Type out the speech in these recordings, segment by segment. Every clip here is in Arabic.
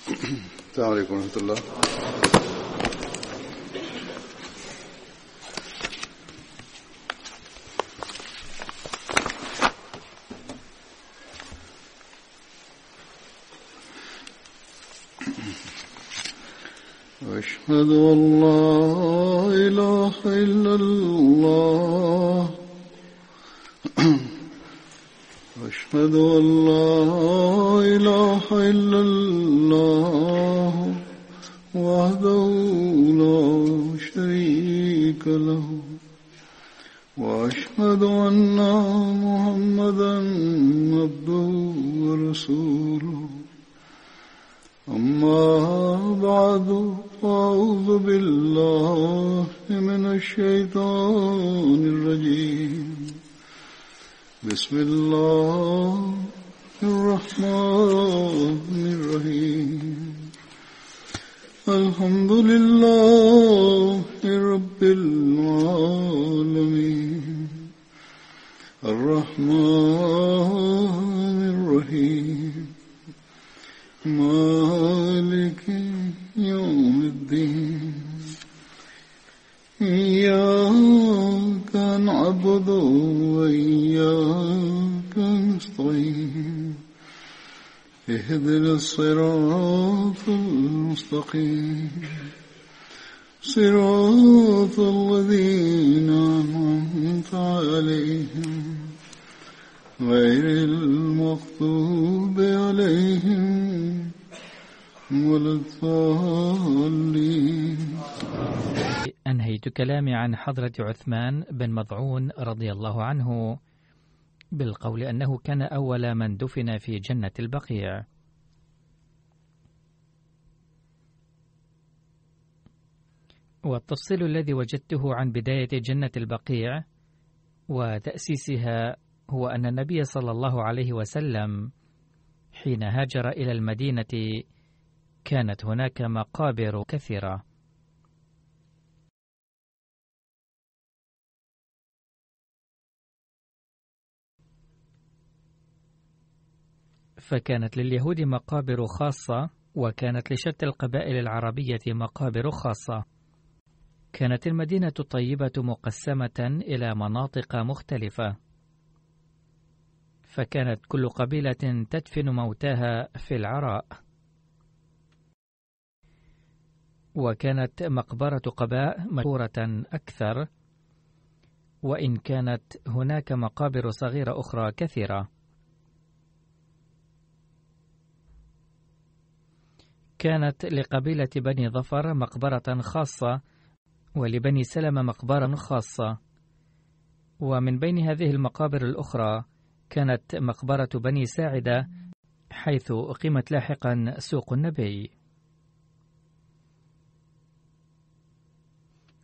السلام عليكم ورحمة الله. أشهد أن لا إله إلا الله. أشهد أن لا إله إلا الله وحده لا شريك له وأشهد أن محمدا عبده ورسوله. أما بعد فأعوذ بالله من الشيطان الرجيم. بسم الله الرحمن الرحيم. الحمد لله رب العالمين الرحمن الرحيم مالك يوم الدين. إياك نعبد وإياك نستعين. اهدنا الصراط المستقيم صراط الذين أنعمت عليهم غير المغضوب عليهم ولا الضالين. أنهيت كلامي عن حضرة عثمان بن مظعون رضي الله عنه بالقول أنه كان أول من دفن في جنة البقيع. والتفصيل الذي وجدته عن بداية جنة البقيع وتأسيسها هو أن النبي صلى الله عليه وسلم حين هاجر إلى المدينة كانت هناك مقابر كثيرة، فكانت لليهود مقابر خاصة، وكانت لشتى القبائل العربية مقابر خاصة. كانت المدينة الطيبة مقسمة إلى مناطق مختلفة، فكانت كل قبيلة تدفن موتاها في العراء. وكانت مقبرة قباء مشهورة أكثر، وإن كانت هناك مقابر صغيرة أخرى كثيرة. كانت لقبيلة بني ظفر مقبرة خاصة، ولبني سلمة مقبرة خاصة. ومن بين هذه المقابر الأخرى كانت مقبرة بني ساعدة، حيث أقيمت لاحقا سوق النبي.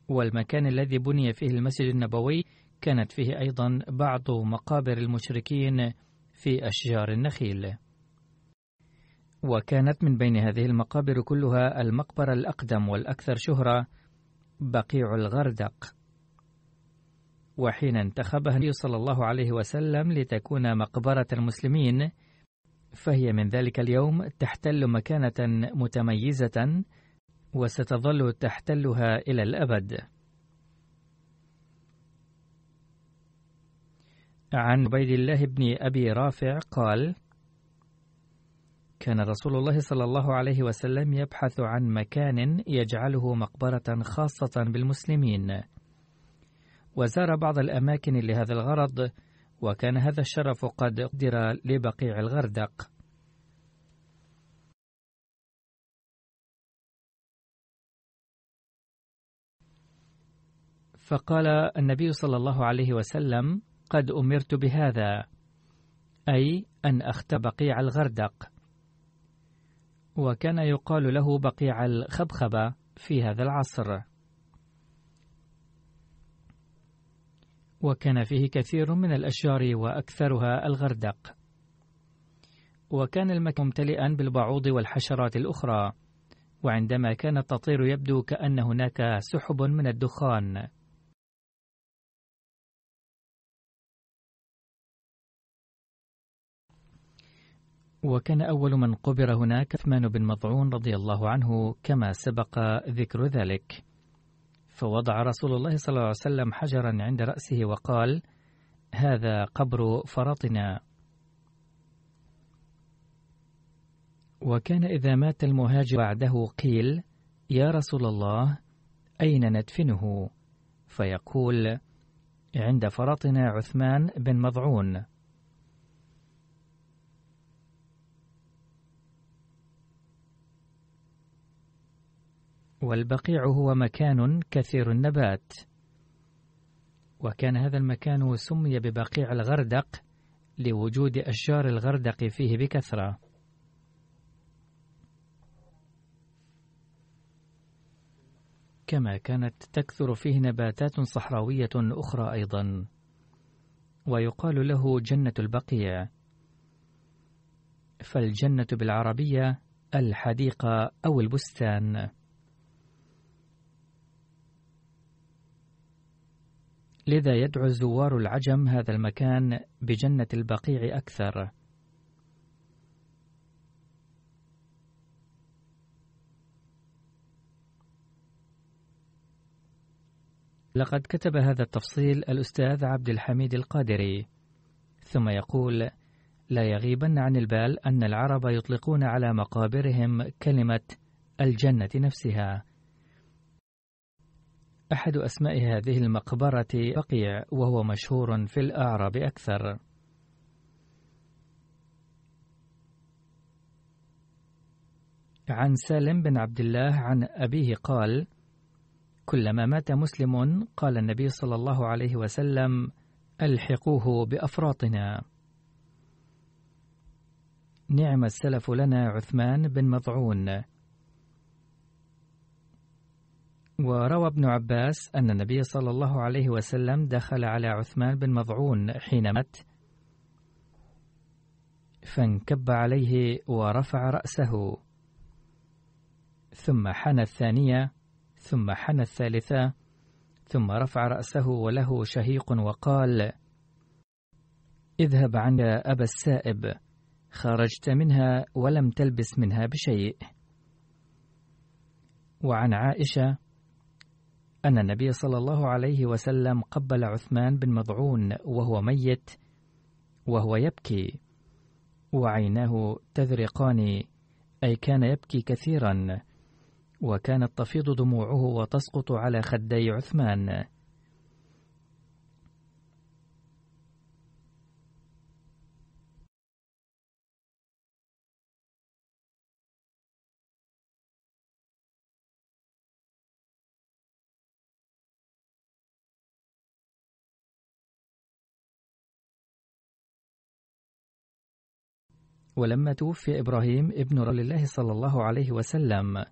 والمكان الذي بني فيه المسجد النبوي كانت فيه أيضا بعض مقابر المشركين في أشجار النخيل. وكانت من بين هذه المقابر كلها المقبرة الأقدم والأكثر شهرة بقيع الغردق. وحين انتخبها النبي صلى الله عليه وسلم لتكون مقبرة المسلمين، فهي من ذلك اليوم تحتل مكانة متميزة وستظل تحتلها إلى الأبد. عن عبيد الله بن أبي رافع قال: كان رسول الله صلى الله عليه وسلم يبحث عن مكان يجعله مقبرة خاصة بالمسلمين، وزار بعض الأماكن لهذا الغرض، وكان هذا الشرف قد قدر لبقيع الغردق. فقال النبي صلى الله عليه وسلم: قد أمرت بهذا، أي أن أختار بقيع الغردق. وكان يقال له بقيع الخبخبة في هذا العصر، وكان فيه كثير من الأشجار وأكثرها الغردق. وكان المكان ممتلئا بالبعوض والحشرات الأخرى، وعندما كانت تطير يبدو كأن هناك سحب من الدخان. وكان أول من قبر هناك عثمان بن مظعون رضي الله عنه كما سبق ذكر ذلك. فوضع رسول الله صلى الله عليه وسلم حجرا عند رأسه وقال: هذا قبر فرطنا. وكان إذا مات المهاجر بعده قيل: يا رسول الله أين ندفنه؟ فيقول: عند فرطنا عثمان بن مظعون. والبقيع هو مكان كثير النبات، وكان هذا المكان سمي ببقيع الغردق لوجود أشجار الغردق فيه بكثرة. كما كانت تكثر فيه نباتات صحراوية أخرى أيضا، ويقال له جنة البقيع. فالجنة بالعربية الحديقة أو البستان. لذا يدعو زوار العجم هذا المكان بجنة البقيع أكثر. لقد كتب هذا التفصيل الأستاذ عبد الحميد القادري، ثم يقول: لا يغيبن عن البال أن العرب يطلقون على مقابرهم كلمة الجنة نفسها. أحد أسماء هذه المقبرة بقيع، وهو مشهور في الأعراب أكثر. عن سالم بن عبد الله عن أبيه قال: كلما مات مسلم قال النبي صلى الله عليه وسلم: ألحقوه بأفراطنا. نعم السلف لنا عثمان بن مظعون. وروى ابن عباس أن النبي صلى الله عليه وسلم دخل على عثمان بن مظعون حين مات، فانكب عليه ورفع رأسه، ثم حنى الثانية، ثم حنى الثالثة، ثم رفع رأسه وله شهيق وقال: اذهب عنك أبا السائب، خرجت منها ولم تلبس منها بشيء. وعن عائشة أن النبي صلى الله عليه وسلم قبل عثمان بن مظعون وهو ميت وهو يبكي، وعيناه تذرقان، أي كان يبكي كثيرا، وكانت تفيض دموعه وتسقط على خدي عثمان. ولما توفي إبراهيم ابن رسول الله صلى الله عليه وسلم،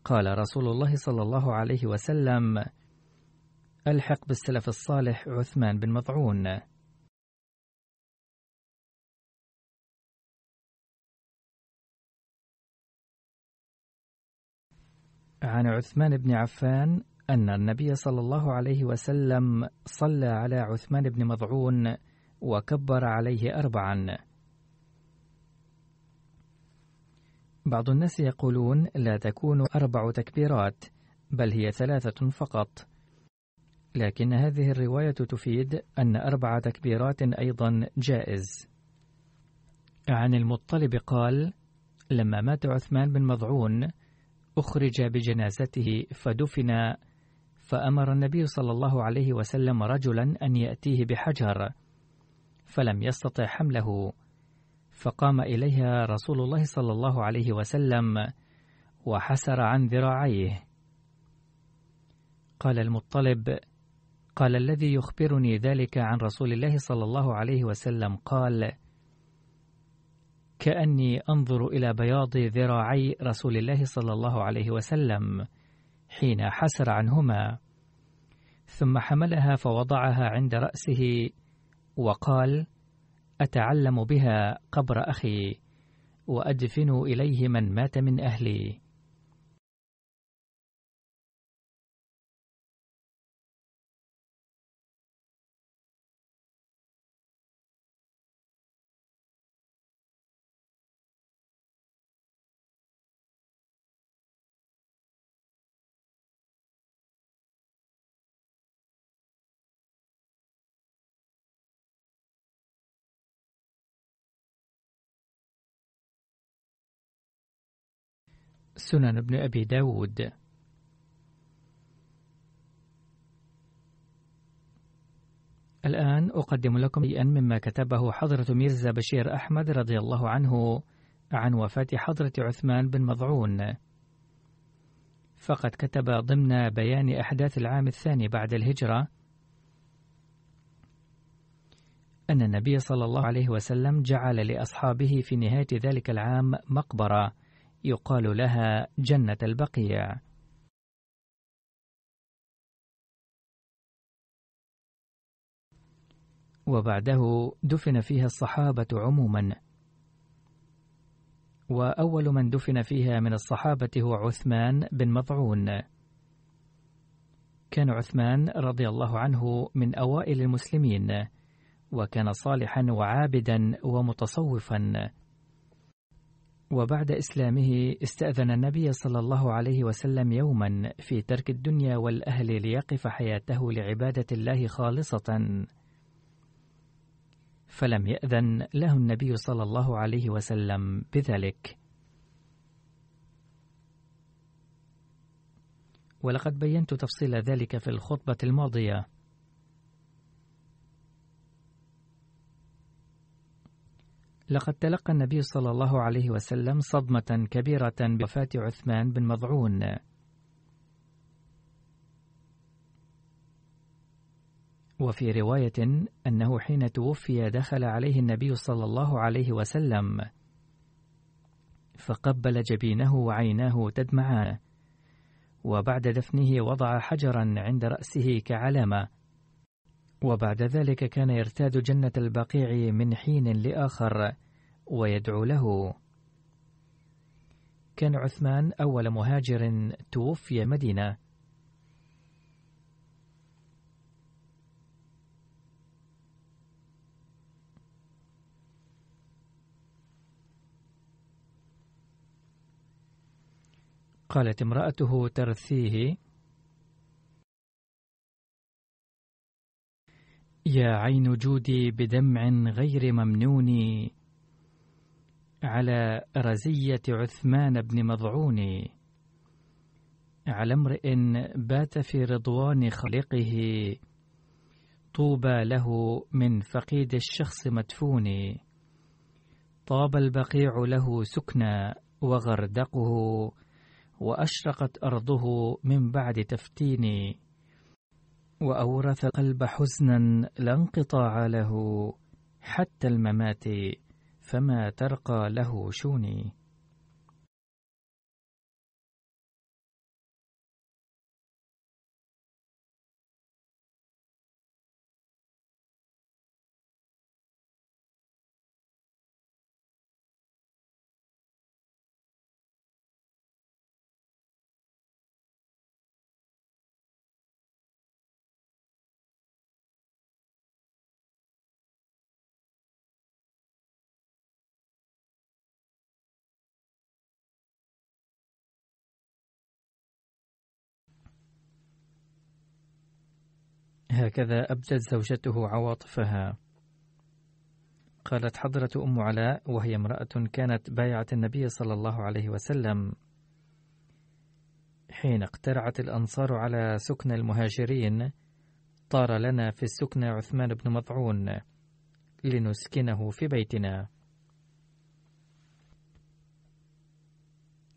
قال رسول الله صلى الله عليه وسلم: ألحق بالسلف الصالح عثمان بن مظعون. عن عثمان بن عفان أن النبي صلى الله عليه وسلم صلى على عثمان بن مظعون وكبر عليه 4. بعض الناس يقولون لا تكون 4 تكبيرات، بل هي 3 فقط، لكن هذه الرواية تفيد أن 4 تكبيرات أيضا جائز. عن المطلب قال: لما مات عثمان بن مظعون أخرج بجنازته فدفن، فأمر النبي صلى الله عليه وسلم رجلا أن يأتيه بحجر، فلم يستطع حمله، فقام إليها رسول الله صلى الله عليه وسلم وحسر عن ذراعيه. قال المطلب: قال الذي يخبرني ذلك عن رسول الله صلى الله عليه وسلم قال: كأني أنظر إلى بياض ذراعي رسول الله صلى الله عليه وسلم حين حسر عنهما، ثم حملها فوضعها عند رأسه وقال: أتعلم بها قبر أخي، وأدفن إليه من مات من أهلي. سنن ابن أبي داود. الآن أقدم لكم شيئا مما كتبه حضرة ميرزا بشير أحمد رضي الله عنه عن وفاة حضرة عثمان بن مظعون. فقد كتب ضمن بيان أحداث العام الثاني بعد الهجرة أن النبي صلى الله عليه وسلم جعل لأصحابه في نهاية ذلك العام مقبرة يقال لها جنة البقيع، وبعده دفن فيها الصحابة عموما، وأول من دفن فيها من الصحابة هو عثمان بن مظعون. كان عثمان رضي الله عنه من أوائل المسلمين، وكان صالحا وعابدا ومتصوفا، وبعد إسلامه استأذن النبي صلى الله عليه وسلم يوما في ترك الدنيا والأهل ليقف حياته لعبادة الله خالصة، فلم يأذن له النبي صلى الله عليه وسلم بذلك. ولقد بينت تفصيل ذلك في الخطبة الماضية. لقد تلقى النبي صلى الله عليه وسلم صدمة كبيرة بوفاة عثمان بن مظعون، وفي رواية أنه حين توفي دخل عليه النبي صلى الله عليه وسلم فقبل جبينه وعيناه تدمعان، وبعد دفنه وضع حجرا عند رأسه كعلامة، وبعد ذلك كان يرتاد جنة البقيع من حين لآخر ويدعو له. كان عثمان أول مهاجر توفي مدينة. قالت امرأته ترثيه: يا عين جودي بدمع غير ممنون على رزية عثمان بن مظعون، على امرئ بات في رضوان خالقه، طوبى له من فقيد الشخص مدفون، طاب البقيع له سكنى وغردقه، وأشرقت أرضه من بعد تفتين، وأورث قلب حزنا لا انقطاع له، حتى الممات فما ترقى له شوني. هكذا أبدت زوجته عواطفها. قالت حضرة أم علاء وهي امرأة كانت بايعة النبي صلى الله عليه وسلم: حين اقترعت الأنصار على سكن المهاجرين طار لنا في السكن عثمان بن مظعون لنسكنه في بيتنا،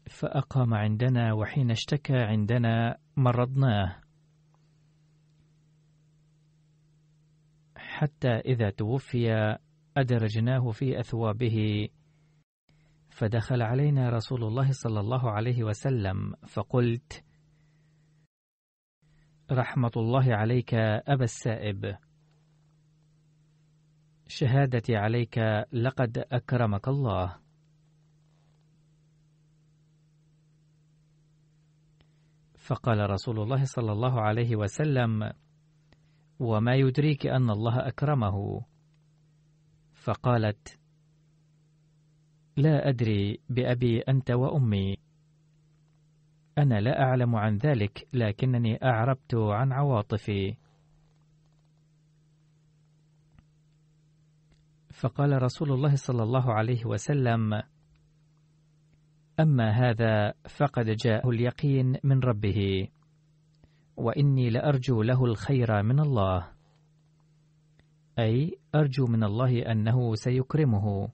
فأقام عندنا، وحين اشتكى عندنا مرضناه، حتى إذا توفي أدرجناه في أثوابه، فدخل علينا رسول الله صلى الله عليه وسلم فقلت: رحمة الله عليك أبا السائب، شهادتي عليك لقد أكرمك الله. فقال رسول الله صلى الله عليه وسلم: وما يدريك أن الله أكرمه؟ فقالت: لا أدري بأبي أنت وأمي، أنا لا أعلم عن ذلك، لكنني أعربت عن عواطفي. فقال رسول الله صلى الله عليه وسلم: أما هذا فقد جاءه اليقين من ربه، وإني لأرجو له الخير من الله، أي أرجو من الله أنه سيكرمه،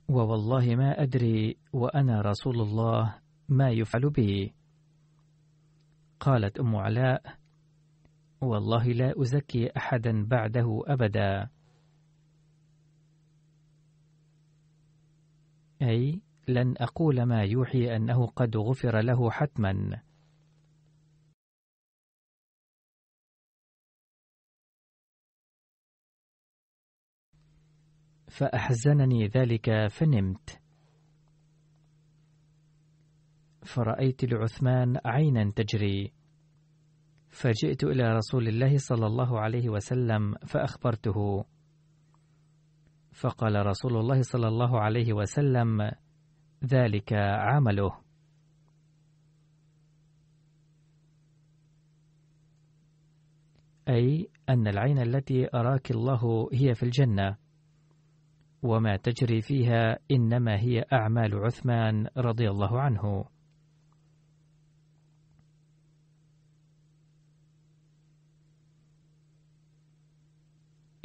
ووالله ما أدري وأنا رسول الله ما يفعل بي. قالت أم علاء: والله لا أزكي أحدا بعده أبدا، أي لن أقول ما يوحي أنه قد غفر له حتما. فأحزنني ذلك فنمت، فرأيت لعثمان عينا تجري، فجئت إلى رسول الله صلى الله عليه وسلم فأخبرته، فقال رسول الله صلى الله عليه وسلم: ذلك عمله. أي أن العين التي أراك الله هي في الجنة، وما تجري فيها إنما هي أعمال عثمان رضي الله عنه.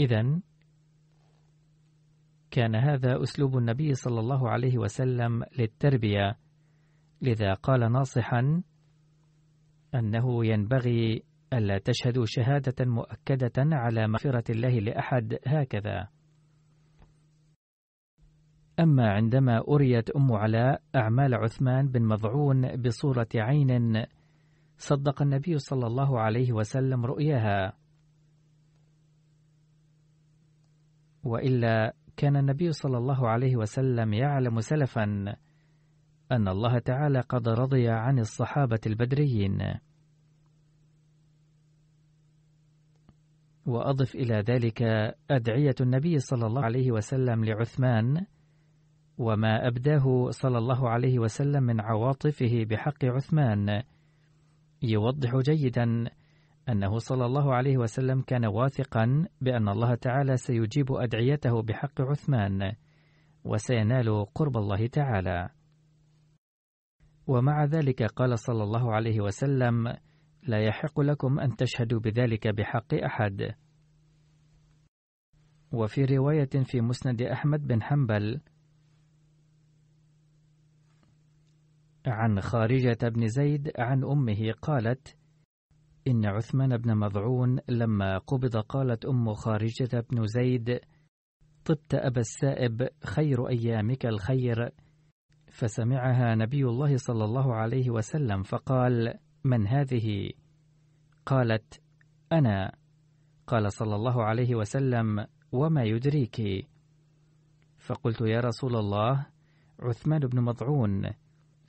إذن كان هذا أسلوب النبي صلى الله عليه وسلم للتربية، لذا قال ناصحا أنه ينبغي ألا تشهدوا شهادة مؤكدة على مغفرة الله لأحد هكذا. أما عندما أريت أم علاء أعمال عثمان بن مظعون بصورة عين، صدق النبي صلى الله عليه وسلم رؤياها، وإلا كان النبي صلى الله عليه وسلم يعلم سلفا أن الله تعالى قد رضي عن الصحابة البدريين. وأضف إلى ذلك أدعية النبي صلى الله عليه وسلم لعثمان، وما أبداه صلى الله عليه وسلم من عواطفه بحق عثمان، يوضح جيدا أنه صلى الله عليه وسلم كان واثقا بأن الله تعالى سيجيب أدعيته بحق عثمان، وسينال قرب الله تعالى. ومع ذلك قال صلى الله عليه وسلم: لا يحق لكم أن تشهدوا بذلك بحق أحد. وفي رواية في مسند أحمد بن حنبل عن خارجة بن زيد عن أمه قالت: إن عثمان بن مظعون لما قبض قالت أم خارجة بن زيد: طبت أبا السائب، خير أيامك الخير. فسمعها نبي الله صلى الله عليه وسلم فقال: من هذه؟ قالت: أنا. قال صلى الله عليه وسلم: وما يدريك؟ فقلت: يا رسول الله، عثمان بن مظعون،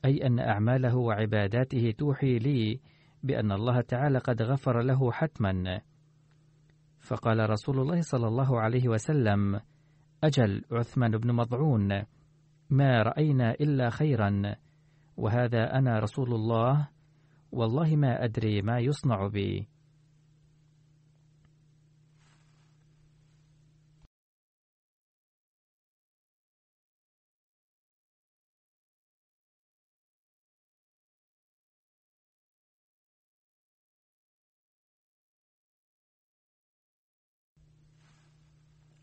أي أن أعماله وعباداته توحي لي بأن الله تعالى قد غفر له حتما. فقال رسول الله صلى الله عليه وسلم: أجل عثمان بن مظعون، ما رأينا إلا خيرا، وهذا أنا رسول الله، والله ما أدري ما يصنع بي.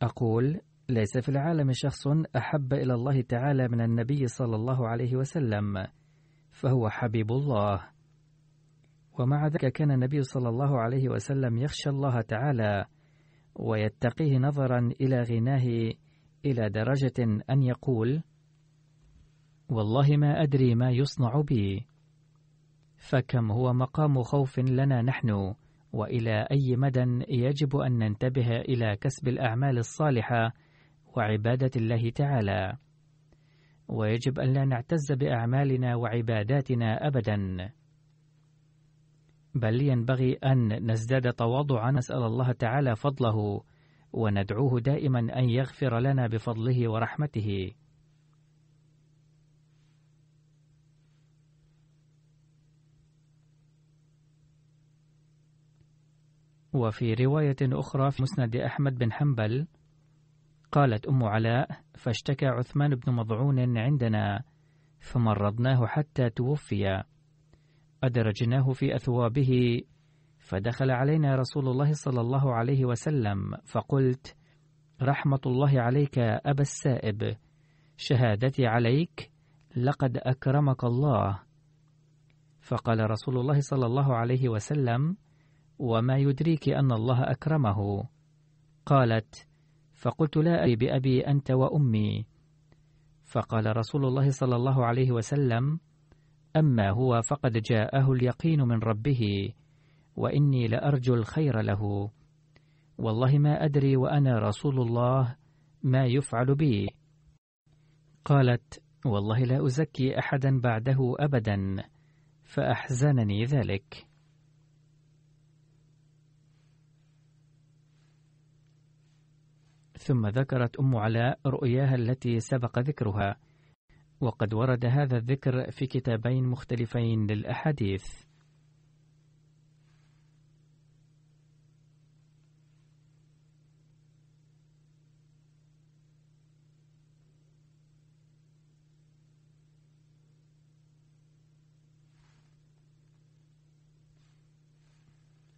أقول: ليس في العالم شخص أحب إلى الله تعالى من النبي صلى الله عليه وسلم، فهو حبيب الله. ومع ذلك كان النبي صلى الله عليه وسلم يخشى الله تعالى ويتقيه نظرا إلى غناه، إلى درجة أن يقول: والله ما أدري ما يصنع بي. فكم هو مقام خوف لنا نحن، وإلى أي مدى يجب أن ننتبه إلى كسب الأعمال الصالحة وعبادة الله تعالى، ويجب أن لا نعتز بأعمالنا وعباداتنا أبدا، بل ينبغي أن نزداد تواضعا، نسأل الله تعالى فضله وندعوه دائما أن يغفر لنا بفضله ورحمته. وفي رواية أخرى في مسند أحمد بن حنبل قالت أم علاء: فاشتكى عثمان بن مضعون عندنا فمرضناه حتى توفي، أدرجناه في أثوابه، فدخل علينا رسول الله صلى الله عليه وسلم، فقلت: رحمة الله عليك أبا السائب، شهادتي عليك، لقد أكرمك الله. فقال رسول الله صلى الله عليه وسلم: وما يدريك أن الله أكرمه؟ قالت: فقلت: لا أدري بأبي أنت وأمي. فقال رسول الله صلى الله عليه وسلم: أما هو فقد جاءه اليقين من ربه، وإني لأرجو الخير له، والله ما أدري وأنا رسول الله ما يفعل بي. قالت: والله لا أزكي أحدا بعده أبدا، فأحزنني ذلك. ثم ذكرت أم علاء رؤياها التي سبق ذكرها، وقد ورد هذا الذكر في كتابين مختلفين للأحاديث.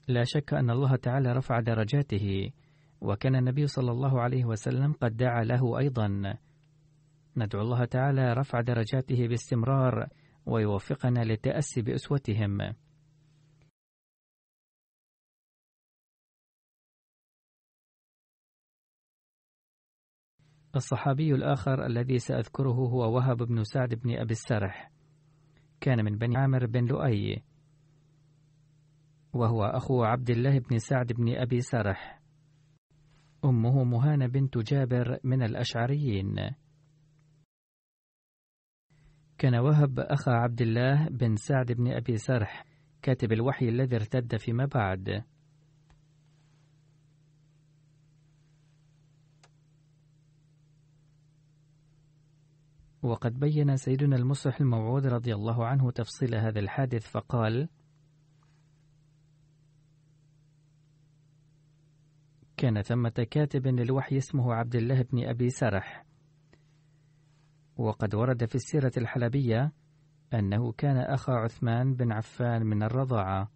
لا شك أن الله تعالى رفع درجاته، وكان النبي صلى الله عليه وسلم قد دعا له أيضا. ندعو الله تعالى رفع درجاته باستمرار، ويوفقنا للتأسي بأسوتهم. الصحابي الآخر الذي سأذكره هو وهب بن سعد بن أبي السرح، كان من بني عامر بن لؤي، وهو أخو عبد الله بن سعد بن أبي سرح. أمه مهانة بنت جابر من الأشعريين. كان وهب أخا عبد الله بن سعد بن أبي سرح كاتب الوحي الذي ارتد فيما بعد. وقد بين سيدنا المصلح الموعود رضي الله عنه تفصيل هذا الحادث فقال: كان ثمة كاتب للوحي اسمه عبد الله بن أبي سرح، وقد ورد في السيرة الحلبية أنه كان أخا عثمان بن عفان من الرضاعة.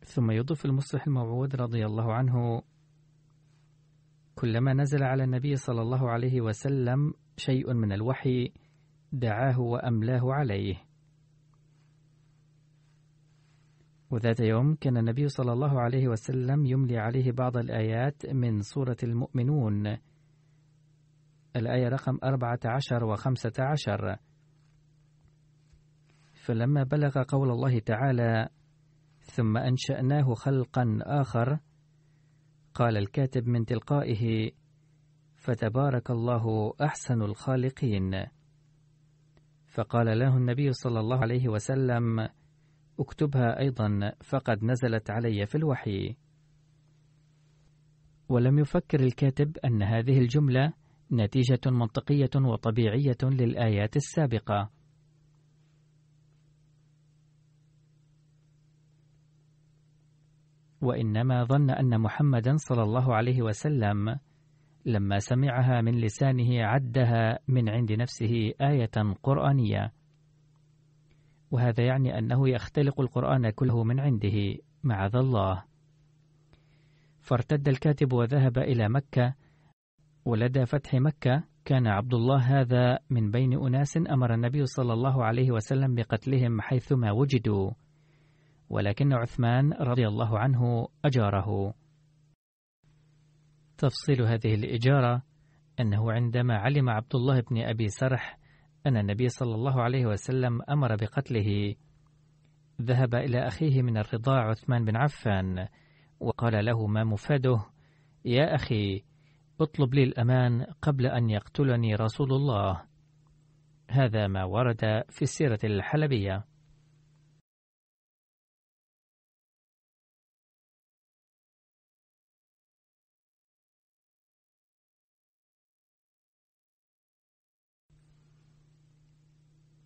ثم يضيف المصلح الموعود رضي الله عنه: كلما نزل على النبي صلى الله عليه وسلم شيء من الوحي دعاه وأملاه عليه. وذات يوم كان النبي صلى الله عليه وسلم يملي عليه بعض الآيات من سورة المؤمنون، الآية رقم 14 و15. فلما بلغ قول الله تعالى: ثم أنشأناه خلقا آخر، قال الكاتب من تلقائه: فتبارك الله أحسن الخالقين. فقال له النبي صلى الله عليه وسلم: اكتبها أيضا، فقد نزلت علي في الوحي. ولم يفكر الكاتب أن هذه الجملة نتيجة منطقية وطبيعية للآيات السابقة، وإنما ظن أن محمدا صلى الله عليه وسلم لما سمعها من لسانه عدها من عند نفسه آية قرآنية، وهذا يعني أنه يختلق القرآن كله من عنده معاذ الله. فارتد الكاتب وذهب إلى مكة، ولدى فتح مكة كان عبد الله هذا من بين أناس أمر النبي صلى الله عليه وسلم بقتلهم حيثما وجدوا، ولكن عثمان رضي الله عنه أجاره. تفصيل هذه الإجارة أنه عندما علم عبد الله بن أبي سرح أن النبي صلى الله عليه وسلم أمر بقتله، ذهب إلى أخيه من الرضاع عثمان بن عفان وقال له ما مفاده: يا أخي، اطلب لي الأمان قبل أن يقتلني رسول الله. هذا ما ورد في السيرة الحلبية.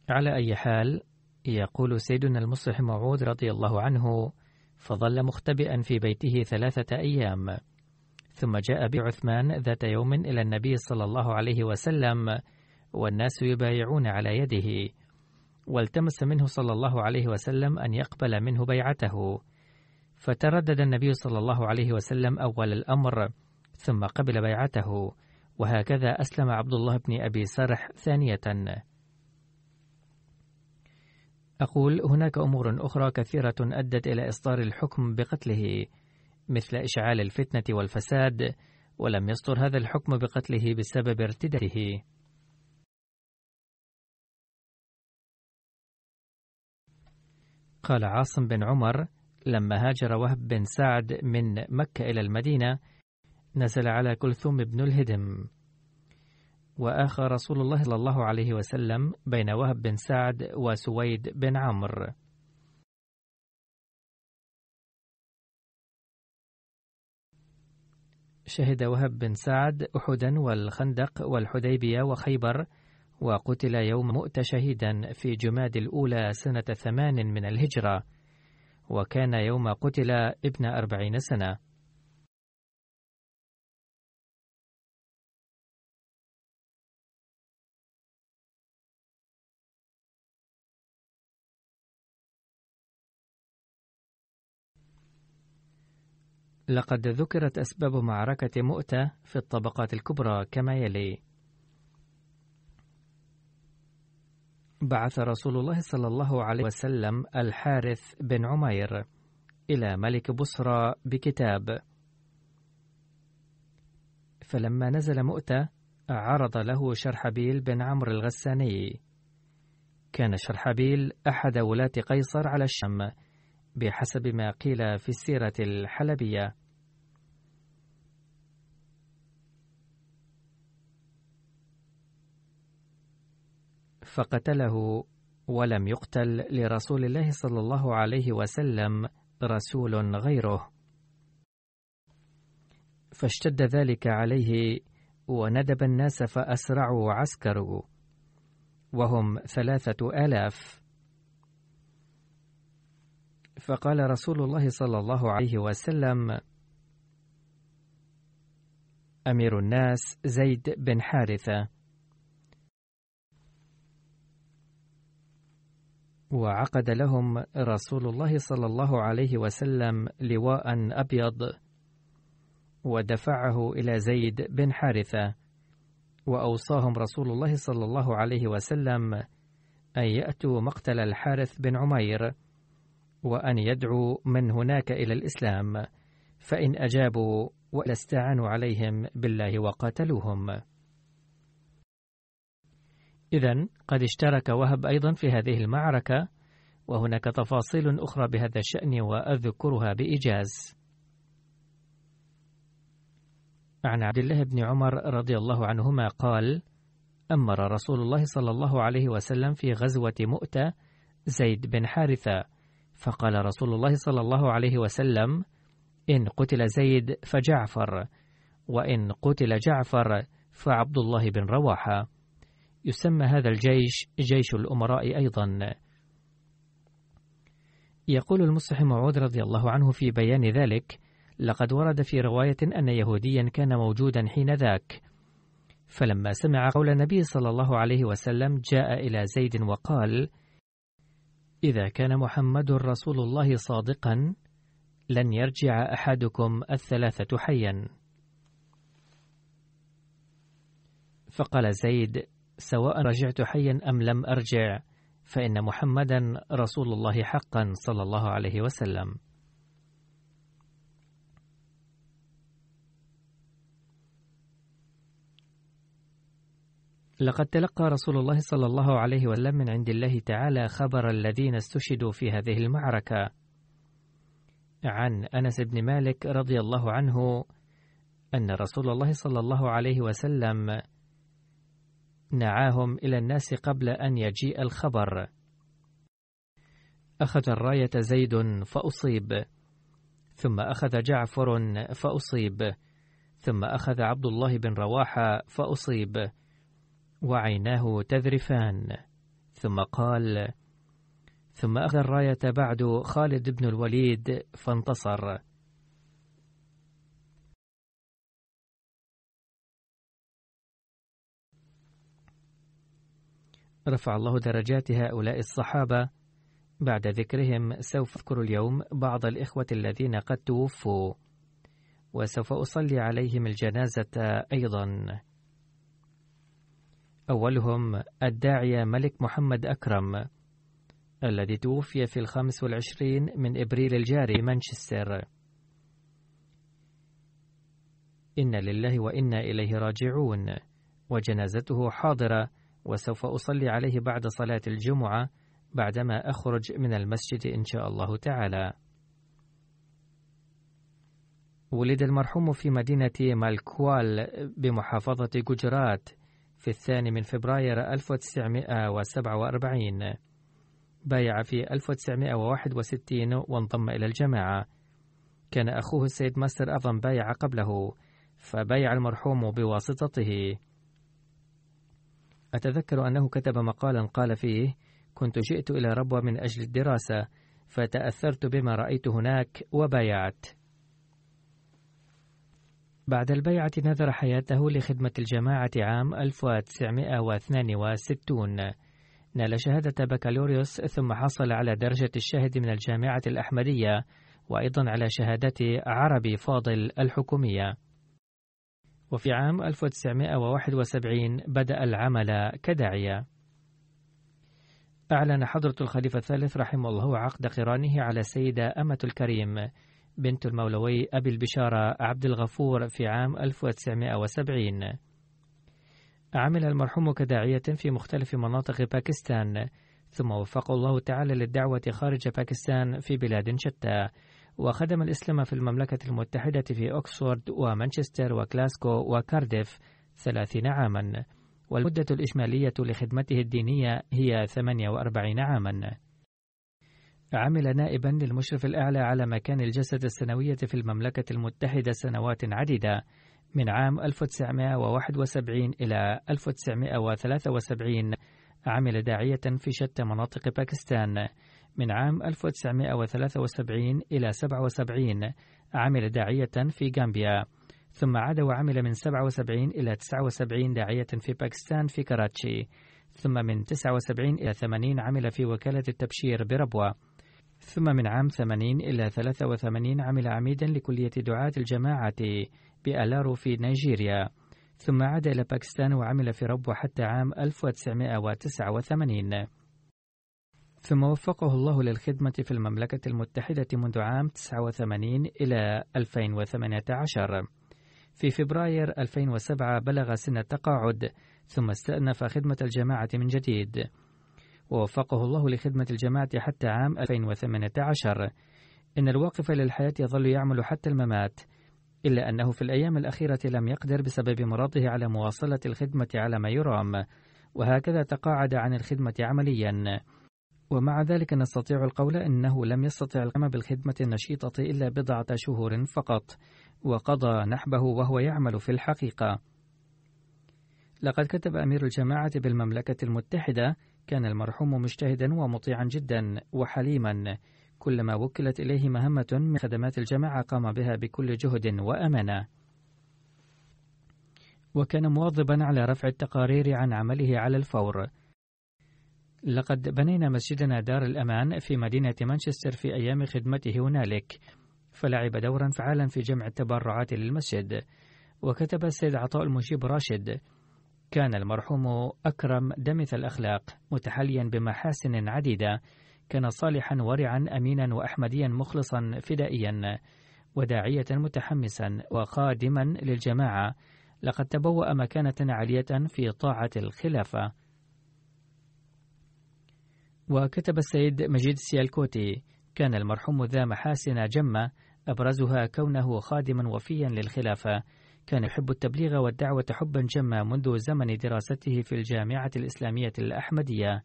على أي حال، يقول سيدنا المصلح موعود رضي الله عنه: فظل مختبئا في بيته 3 أيام، ثم جاء بعثمان ذات يوم إلى النبي صلى الله عليه وسلم والناس يبايعون على يده، والتمس منه صلى الله عليه وسلم أن يقبل منه بيعته، فتردد النبي صلى الله عليه وسلم أول الأمر ثم قبل بيعته، وهكذا أسلم عبد الله بن أبي سرح ثانية. أقول هناك أمور أخرى كثيرة أدت إلى إصدار الحكم بقتله، مثل إشعال الفتنة والفساد، ولم يصدر هذا الحكم بقتله بسبب ارتدته. قال عاصم بن عمر: لما هاجر وهب بن سعد من مكة إلى المدينة نزل على كلثوم بن الهدم، وآخى رسول الله صلى الله عليه وسلم بين وهب بن سعد وسويد بن عمرو. شهد وهب بن سعد أحدا والخندق والحديبية وخيبر، وقتل يوم مؤتة شهيدا في جماد الأولى سنة 8 من الهجرة، وكان يوم قتل ابن 40 سنة. لقد ذكرت أسباب معركة مؤتة في الطبقات الكبرى كما يلي: بعث رسول الله صلى الله عليه وسلم الحارث بن عمير إلى ملك بصرى بكتاب، فلما نزل مؤتة عرض له شرحبيل بن عمرو الغساني. كان شرحبيل أحد ولاة قيصر على الشام بحسب ما قيل في السيرة الحلبية. فقتله، ولم يقتل لرسول الله صلى الله عليه وسلم رسول غيره، فاشتد ذلك عليه وندب الناس فأسرعوا عسكروا، وهم 3000. فقال رسول الله صلى الله عليه وسلم: أمير الناس زيد بن حارثة. وعقد لهم رسول الله صلى الله عليه وسلم لواء أبيض ودفعه إلى زيد بن حارثة، وأوصاهم رسول الله صلى الله عليه وسلم أن يأتوا مقتل الحارث بن عمير وأن يدعوا من هناك إلى الإسلام، فإن أجابوا وإلا استعانوا عليهم بالله وقاتلوهم. إذن قد اشترك وهب أيضا في هذه المعركة، وهناك تفاصيل أخرى بهذا الشأن وأذكرها بإيجاز. عن عبد الله بن عمر رضي الله عنهما قال: أمر رسول الله صلى الله عليه وسلم في غزوة مؤتة زيد بن حارثة، فقال رسول الله صلى الله عليه وسلم: إن قتل زيد فجعفر، وإن قتل جعفر فعبد الله بن رواحة. يسمى هذا الجيش جيش الأمراء أيضا. يقول المصلح موعود رضي الله عنه في بيان ذلك: لقد ورد في رواية أن يهوديا كان موجودا حين ذاك، فلما سمع قول النبي صلى الله عليه وسلم جاء إلى زيد وقال: إذا كان محمد رسول الله صادقا لن يرجع أحدكم 3 حيا. فقال زيد: سواء رجعت حيا أم لم أرجع، فإن محمدا رسول الله حقا صلى الله عليه وسلم. لقد تلقى رسول الله صلى الله عليه وسلم من عند الله تعالى خبر الذين استشهدوا في هذه المعركة. عن أنس بن مالك رضي الله عنه أن رسول الله صلى الله عليه وسلم نعاهم إلى الناس قبل أن يجيء الخبر. أخذ الراية زيد فأصيب، ثم أخذ جعفر فأصيب، ثم أخذ عبد الله بن رواحة فأصيب، وعيناه تذرفان، ثم قال: ثم أخذ الراية بعد خالد بن الوليد فانتصر. رفع الله درجات هؤلاء الصحابة. بعد ذكرهم سوف أذكر اليوم بعض الإخوة الذين قد توفوا، وسوف أصلي عليهم الجنازة أيضا. أولهم الداعية ملك محمد أكرم الذي توفي في 25 من إبريل الجاري مانشستر. إنا لله وإنا إليه راجعون، وجنازته حاضرة، وسوف أصلي عليه بعد صلاة الجمعة بعدما أخرج من المسجد إن شاء الله تعالى. ولد المرحوم في مدينة مالكوال بمحافظة جوجرات في 2 فبراير 1947. بايع في 1961 وانضم إلى الجماعة. كان أخوه السيد ماستر أيضا بايع قبله، فبايع المرحوم بواسطته. أتذكر أنه كتب مقالا قال فيه: كنت جئت إلى ربوة من أجل الدراسة، فتأثرت بما رأيت هناك وبايعت. بعد البيعة نذر حياته لخدمة الجماعة عام 1962. نال شهادة بكالوريوس، ثم حصل على درجة الشاهد من الجامعة الأحمدية، وأيضا على شهادة عربي فاضل الحكومية. وفي عام 1971 بدأ العمل كداعية. أعلن حضرة الخليفة الثالث رحمه الله عقد قرانه على السيدة أمة الكريم بنت المولوي أبي البشارة عبد الغفور في عام 1970. عمل المرحوم كداعية في مختلف مناطق باكستان، ثم وفقه الله تعالى للدعوة خارج باكستان في بلاد شتى، وخدم الإسلام في المملكة المتحدة في أكسفورد ومانشستر وكلاسكو وكارديف 30 عاما، والمدة الإجمالية لخدمته الدينية هي 48 عاما. عمل نائبا للمشرف الأعلى على مكان الجسد السنوية في المملكة المتحدة سنوات عديدة، من عام 1971 إلى 1973. عمل داعية في شتى مناطق باكستان. من عام 1973 إلى 77 عمل داعية في غامبيا، ثم عاد وعمل من 77 إلى 79 داعية في باكستان في كراتشي، ثم من 79 إلى 80 عمل في وكالة التبشير بربوة، ثم من عام 80 إلى 83 عمل عميدا لكلية دعاة الجماعة بألارو في نيجيريا، ثم عاد إلى باكستان وعمل في ربوة حتى عام 1989. ثم وفقه الله للخدمة في المملكة المتحدة منذ عام 89 إلى 2018. في فبراير 2007 بلغ سن التقاعد، ثم استأنف خدمة الجماعة من جديد، ووفقه الله لخدمة الجماعة حتى عام 2018. إن الواقف للحياة يظل يعمل حتى الممات، إلا أنه في الأيام الأخيرة لم يقدر بسبب مرضه على مواصلة الخدمة على ما يرام، وهكذا تقاعد عن الخدمة عمليا. ومع ذلك نستطيع القول أنه لم يستطع القيام بالخدمة النشيطة إلا بضعة شهور فقط، وقضى نحبه وهو يعمل في الحقيقة. لقد كتب أمير الجماعة بالمملكة المتحدة: كان المرحوم مجتهدا ومطيعا جدا وحليما، كلما وكلت إليه مهمة من خدمات الجماعة قام بها بكل جهد وأمانة، وكان مواظبا على رفع التقارير عن عمله على الفور. لقد بنينا مسجدنا دار الأمان في مدينة مانشستر في أيام خدمته هنالك، فلعب دورا فعالا في جمع التبرعات للمسجد. وكتب السيد عطاء المجيب راشد: كان المرحوم أكرم دمث الأخلاق، متحليا بمحاسن عديدة، كان صالحا ورعا أمينا وأحمديا مخلصا فدائيا، وداعية متحمسا وخادما للجماعة، لقد تبوأ مكانة عالية في طاعة الخلافة. وكتب السيد مجيد السيالكوتي: كان المرحوم ذا محاسن جمة، أبرزها كونه خادما وفيا للخلافة، كان يحب التبليغ والدعوة حبا جما منذ زمن دراسته في الجامعة الإسلامية الأحمدية.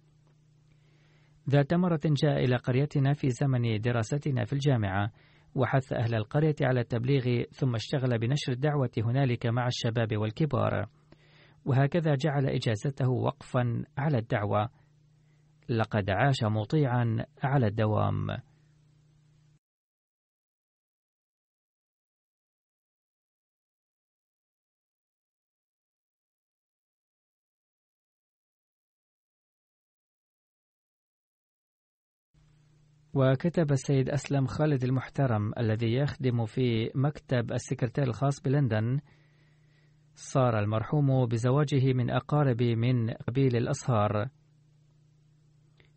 ذات مرة جاء إلى قريتنا في زمن دراستنا في الجامعة، وحث أهل القرية على التبليغ، ثم اشتغل بنشر الدعوة هنالك مع الشباب والكبار، وهكذا جعل إجازته وقفا على الدعوة. لقد عاش مطيعا على الدوام. وكتب السيد أسلم خالد المحترم الذي يخدم في مكتب السكرتير الخاص بلندن: صار المرحوم بزواجه من أقارب من قبيل الأصهار،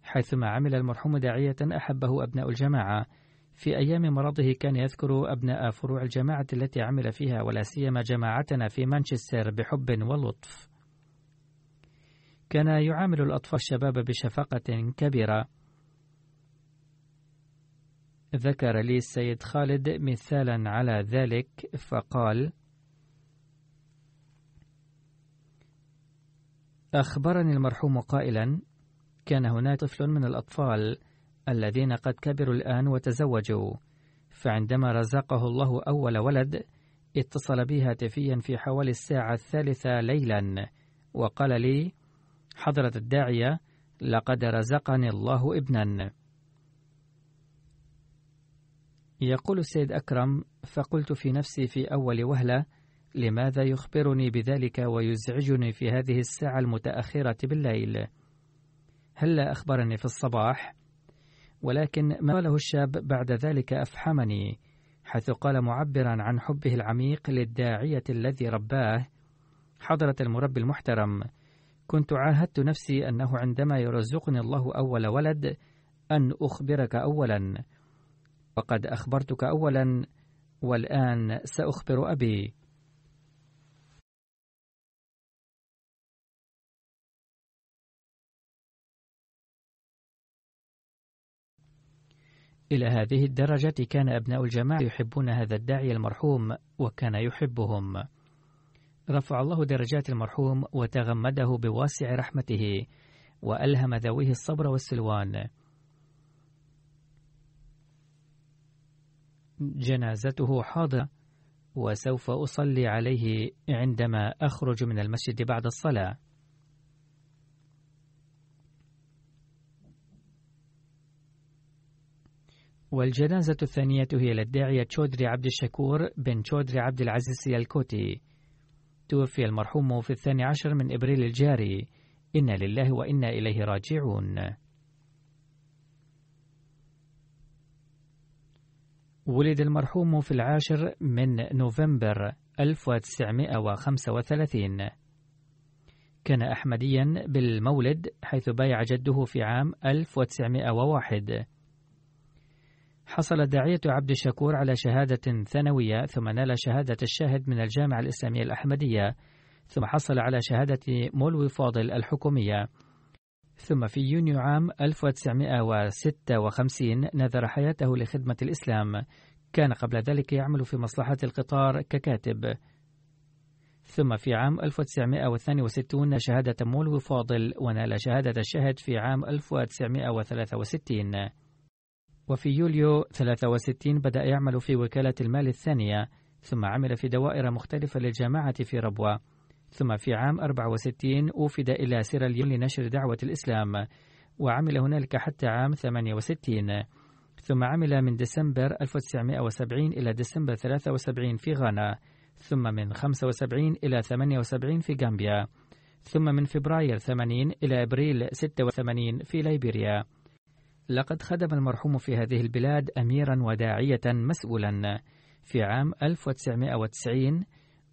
حيثما عمل المرحوم داعية أحبه أبناء الجماعة. في أيام مرضه كان يذكر أبناء فروع الجماعة التي عمل فيها، ولا سيما جماعتنا في مانشستر، بحب ولطف. كان يعامل الأطفال الشباب بشفقة كبيرة. ذكر لي السيد خالد مثالا على ذلك فقال: أخبرني المرحوم قائلا: كان هناك طفل من الأطفال الذين قد كبروا الآن وتزوجوا، فعندما رزقه الله أول ولد اتصل بي هاتفيا في حوالي الساعة 3 ليلا وقال لي: حضرة الداعية، لقد رزقني الله ابنا. يقول السيد أكرم: فقلت في نفسي في أول وهلة: لماذا يخبرني بذلك ويزعجني في هذه الساعة المتأخرة بالليل؟ هلا أخبرني في الصباح؟ ولكن ما قاله الشاب بعد ذلك أفحمني، حيث قال معبرا عن حبه العميق للداعية الذي رباه: حضرة المربي المحترم، كنت عاهدت نفسي أنه عندما يرزقني الله أول ولد أن أخبرك أولا، وقد أخبرتك أولا، والآن سأخبر أبي. إلى هذه الدرجة كان أبناء الجماعة يحبون هذا الداعي المرحوم، وكان يحبهم. رفع الله درجات المرحوم وتغمده بواسع رحمته، وألهم ذويه الصبر والسلوان. جنازته حاضرة، وسوف أصلي عليه عندما أخرج من المسجد بعد الصلاة. والجنازة الثانية هي للداعية تشودري عبد الشكور بن تشودري عبد العزيز الكوتي. توفي المرحوم في 12 من إبريل الجاري. إنا لله وإنا إليه راجعون. ولد المرحوم في 10 من نوفمبر 1935. كان أحمديا بالمولد، حيث بايع جده في عام 1901. حصل الداعية عبد الشكور على شهادة ثانوية، ثم نال شهادة الشاهد من الجامعة الإسلامية الأحمدية، ثم حصل على شهادة مولوي فاضل الحكومية. ثم في يونيو عام 1956 نذر حياته لخدمة الإسلام. كان قبل ذلك يعمل في مصلحة القطار ككاتب. ثم في عام 1962 شهادة مولوي فاضل، ونال شهادة الشاهد في عام 1963. وفي يوليو 63 بدأ يعمل في وكالة المال الثانية، ثم عمل في دوائر مختلفة للجماعة في ربوة. ثم في عام 64 أوفد إلى سيراليون لنشر دعوة الإسلام، وعمل هنالك حتى عام 68. ثم عمل من ديسمبر 1970 إلى ديسمبر 73 في غانا، ثم من 75 إلى 78 في غامبيا، ثم من فبراير 80 إلى أبريل 86 في ليبيريا. لقد خدم المرحوم في هذه البلاد أميرا وداعية مسؤولا. في عام 1990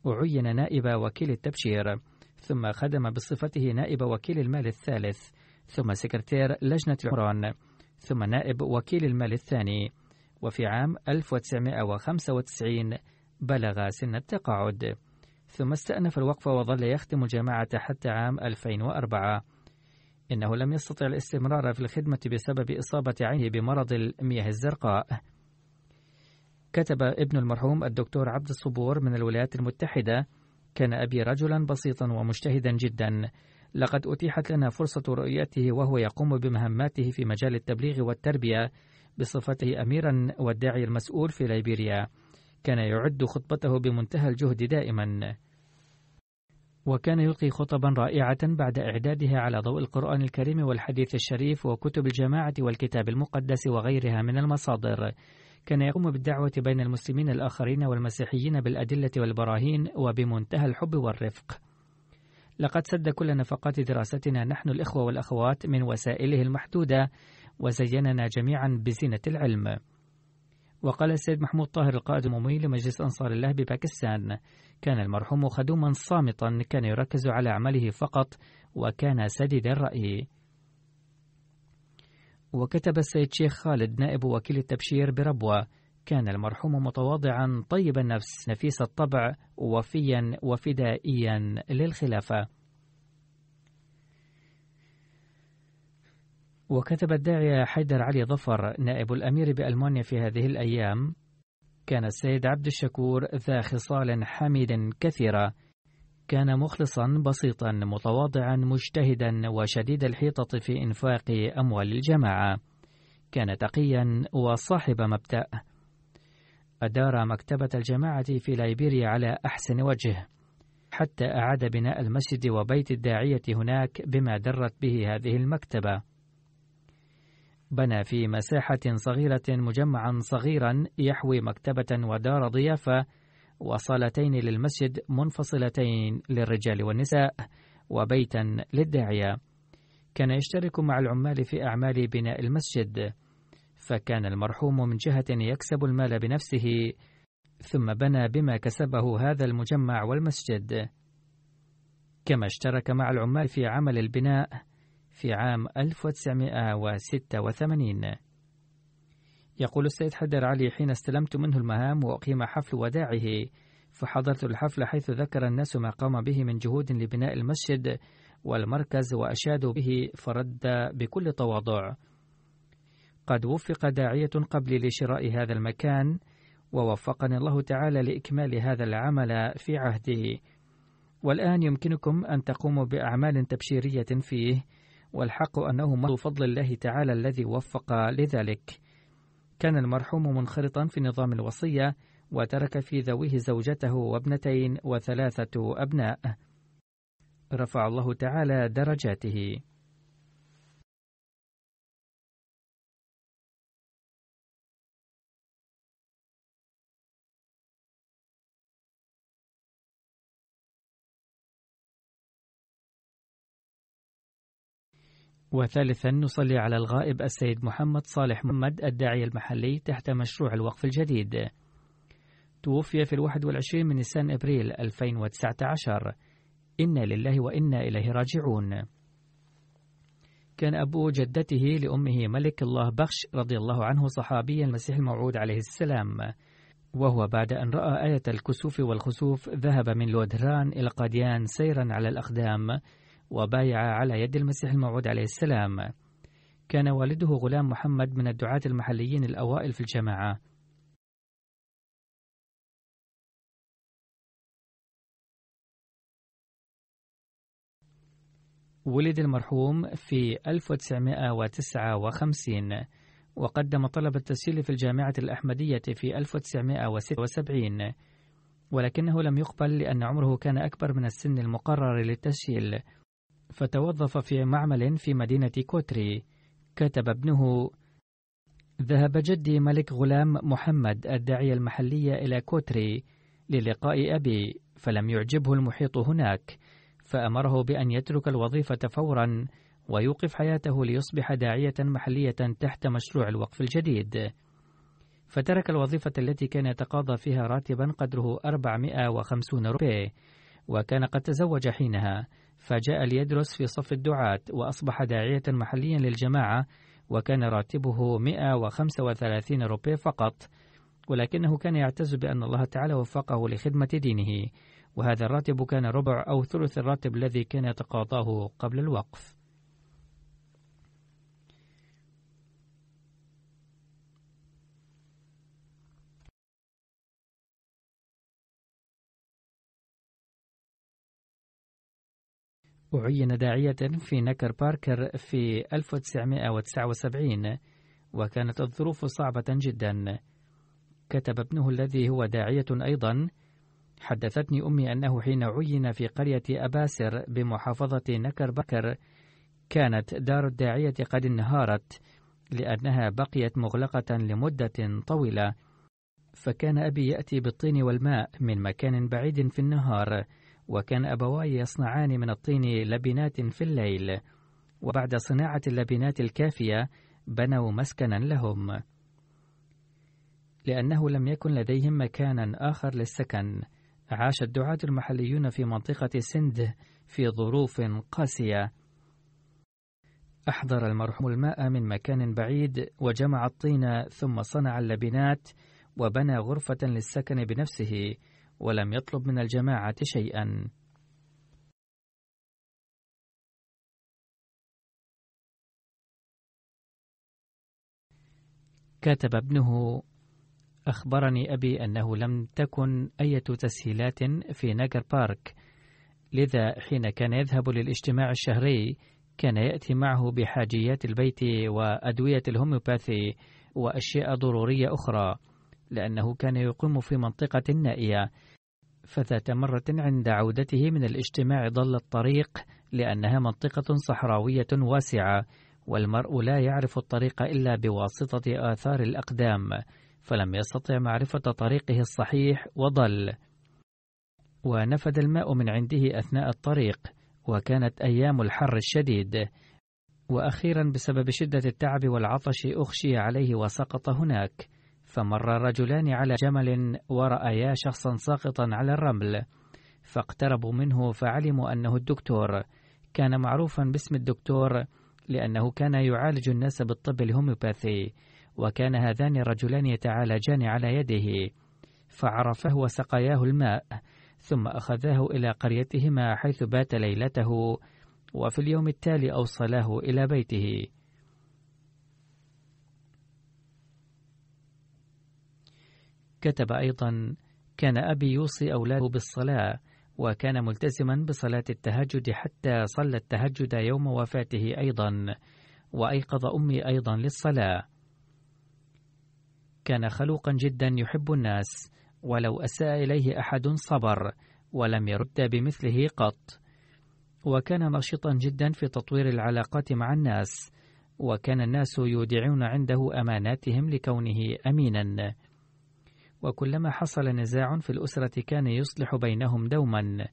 أعين نائب وكيل التبشير، ثم خدم بصفته نائب وكيل المال الثالث، ثم سكرتير لجنة العمران، ثم نائب وكيل المال الثاني. وفي عام 1995 بلغ سن التقاعد، ثم استأنف الوقف وظل يخدم الجماعة حتى عام 2004. إنه لم يستطع الاستمرار في الخدمة بسبب إصابة عينه بمرض المياه الزرقاء. كتب ابن المرحوم الدكتور عبد الصبور من الولايات المتحدة: كان أبي رجلا بسيطا ومجتهدا جدا. لقد أتيحت لنا فرصة رؤيته وهو يقوم بمهماته في مجال التبليغ والتربية بصفته أميرا والداعي المسؤول في ليبيريا. كان يعد خطبته بمنتهى الجهد دائما. وكان يلقي خطبا رائعة بعد إعدادها على ضوء القرآن الكريم والحديث الشريف وكتب الجماعة والكتاب المقدس وغيرها من المصادر. كان يقوم بالدعوة بين المسلمين الآخرين والمسيحيين بالأدلة والبراهين وبمنتهى الحب والرفق. لقد سد كل نفقات دراستنا نحن الإخوة والأخوات من وسائله المحدودة، وزيننا جميعا بزينة العلم. وقال السيد محمود طاهر القائد العمومي لمجلس أنصار الله بباكستان: كان المرحوم خدوما صامتا، كان يركز على عمله فقط، وكان سديد الرأي. وكتب السيد شيخ خالد نائب وكيل التبشير بربوة: كان المرحوم متواضعا طيب النفس نفيس الطبع وفيا وفدائيا للخلافة. وكتب الداعية حيدر علي ظفر نائب الأمير بألمانيا في هذه الأيام: كان السيد عبد الشكور ذا خصال حميد كثيرة، كان مخلصا بسيطا متواضعا مجتهدا وشديد الحيطة في إنفاق أموال الجماعة، كان تقيا وصاحب مبدأ، أدار مكتبة الجماعة في ليبيريا على أحسن وجه، حتى أعاد بناء المسجد وبيت الداعية هناك بما درت به هذه المكتبة. بنى في مساحة صغيرة مجمعا صغيرا يحوي مكتبة ودار ضيافة وصالتين للمسجد منفصلتين للرجال والنساء وبيتا للداعية. كان يشترك مع العمال في أعمال بناء المسجد، فكان المرحوم من جهة يكسب المال بنفسه، ثم بنى بما كسبه هذا المجمع والمسجد، كما اشترك مع العمال في عمل البناء في عام 1986. يقول السيد حيدر علي: حين استلمت منه المهام وأقيم حفل وداعه، فحضرت الحفل حيث ذكر الناس ما قام به من جهود لبناء المسجد والمركز وأشادوا به، فرد بكل تواضع: قد وفق داعية قبلي لشراء هذا المكان، ووفقني الله تعالى لإكمال هذا العمل في عهدي، والآن يمكنكم أن تقوموا بأعمال تبشيرية فيه، والحق أنه محض فضل الله تعالى الذي وفق لذلك. كان المرحوم منخرطا في نظام الوصية، وترك في ذويه زوجته وابنتين و3 أبناء، رفع الله تعالى درجاته. وثالثا نصلي على الغائب السيد محمد صالح محمد الداعية المحلي تحت مشروع الوقف الجديد. توفي في 21 من نيسان أبريل 2019. إنا لله وإنا إليه راجعون. كان أبو جدته لأمه ملك الله بخش رضي الله عنه صحابيا المسيح الموعود عليه السلام، وهو بعد أن رأى آية الكسوف والخسوف ذهب من لودران إلى قاديان سيرا على الأقدام، وبايع على يد المسيح الموعود عليه السلام. كان والده غلام محمد من الدعاة المحليين الأوائل في الجماعة. ولد المرحوم في 1959، وقدم طلب التسجيل في الجامعة الأحمدية في 1976، ولكنه لم يقبل لأن عمره كان أكبر من السن المقرر للتسجيل، فتوظف في معمل في مدينة كوتري. كتب ابنه: ذهب جدي ملك غلام محمد الداعية المحلية إلى كوتري للقاء أبي، فلم يعجبه المحيط هناك، فأمره بأن يترك الوظيفة فورا ويوقف حياته ليصبح داعية محلية تحت مشروع الوقف الجديد. فترك الوظيفة التي كان يتقاضى فيها راتبا قدره 450 روبيه، وكان قد تزوج حينها، فجاء ليدرس في صف الدعاة وأصبح داعية محليا للجماعة، وكان راتبه 135 روبيه فقط، ولكنه كان يعتز بأن الله تعالى وفقه لخدمة دينه، وهذا الراتب كان ربع أو ثلث الراتب الذي كان يتقاضاه قبل الوقف. أعين داعية في نكر باركر في 1979، وكانت الظروف صعبة جدا. كتب ابنه الذي هو داعية أيضا: حدثتني أمي أنه حين عين في قرية أباسر بمحافظة نكر بكر كانت دار الداعية قد انهارت لأنها بقيت مغلقة لمدة طويلة، فكان أبي يأتي بالطين والماء من مكان بعيد في النهار، وكان أبواي يصنعان من الطين لبنات في الليل، وبعد صناعة اللبنات الكافية بنوا مسكنا لهم، لأنه لم يكن لديهم مكانا آخر للسكن. عاش الدعاة المحليون في منطقة سند في ظروف قاسية. أحضر المرحوم الماء من مكان بعيد وجمع الطين ثم صنع اللبنات وبنى غرفة للسكن بنفسه، ولم يطلب من الجماعة شيئا. كتب ابنه: أخبرني أبي أنه لم تكن أي تسهيلات في ناجر بارك، لذا حين كان يذهب للاجتماع الشهري كان يأتي معه بحاجيات البيت وأدوية الهوميوباثي وأشياء ضرورية أخرى، لأنه كان يقيم في منطقة نائية. فذات مرة عند عودته من الاجتماع ضل الطريق لأنها منطقة صحراوية واسعة، والمرء لا يعرف الطريق إلا بواسطة آثار الأقدام، فلم يستطع معرفة طريقه الصحيح وضل، ونفد الماء من عنده أثناء الطريق، وكانت أيام الحر الشديد، وأخيرا بسبب شدة التعب والعطش أغشي عليه وسقط هناك. فمر رجلان على جمل ورأيا شخصا ساقطا على الرمل، فاقتربوا منه فعلموا أنه الدكتور. كان معروفا باسم الدكتور لأنه كان يعالج الناس بالطب الهوميوباثي، وكان هذان الرجلان يتعالجان على يده، فعرفه وسقياه الماء، ثم أخذاه إلى قريتهما حيث بات ليلته، وفي اليوم التالي أوصلاه إلى بيته. كتب أيضا: كان أبي يوصي أولاده بالصلاة، وكان ملتزما بصلاة التهجد حتى صلى التهجد يوم وفاته أيضا، وأيقظ أمي أيضا للصلاة. كان خلوقا جدا يحب الناس، ولو أساء إليه أحد صبر ولم يرد بمثله قط، وكان نشيطا جدا في تطوير العلاقات مع الناس، وكان الناس يودعون عنده أماناتهم لكونه أمينا، وكلما حصل نزاع في الأسرة كان يصلح بينهم دوما.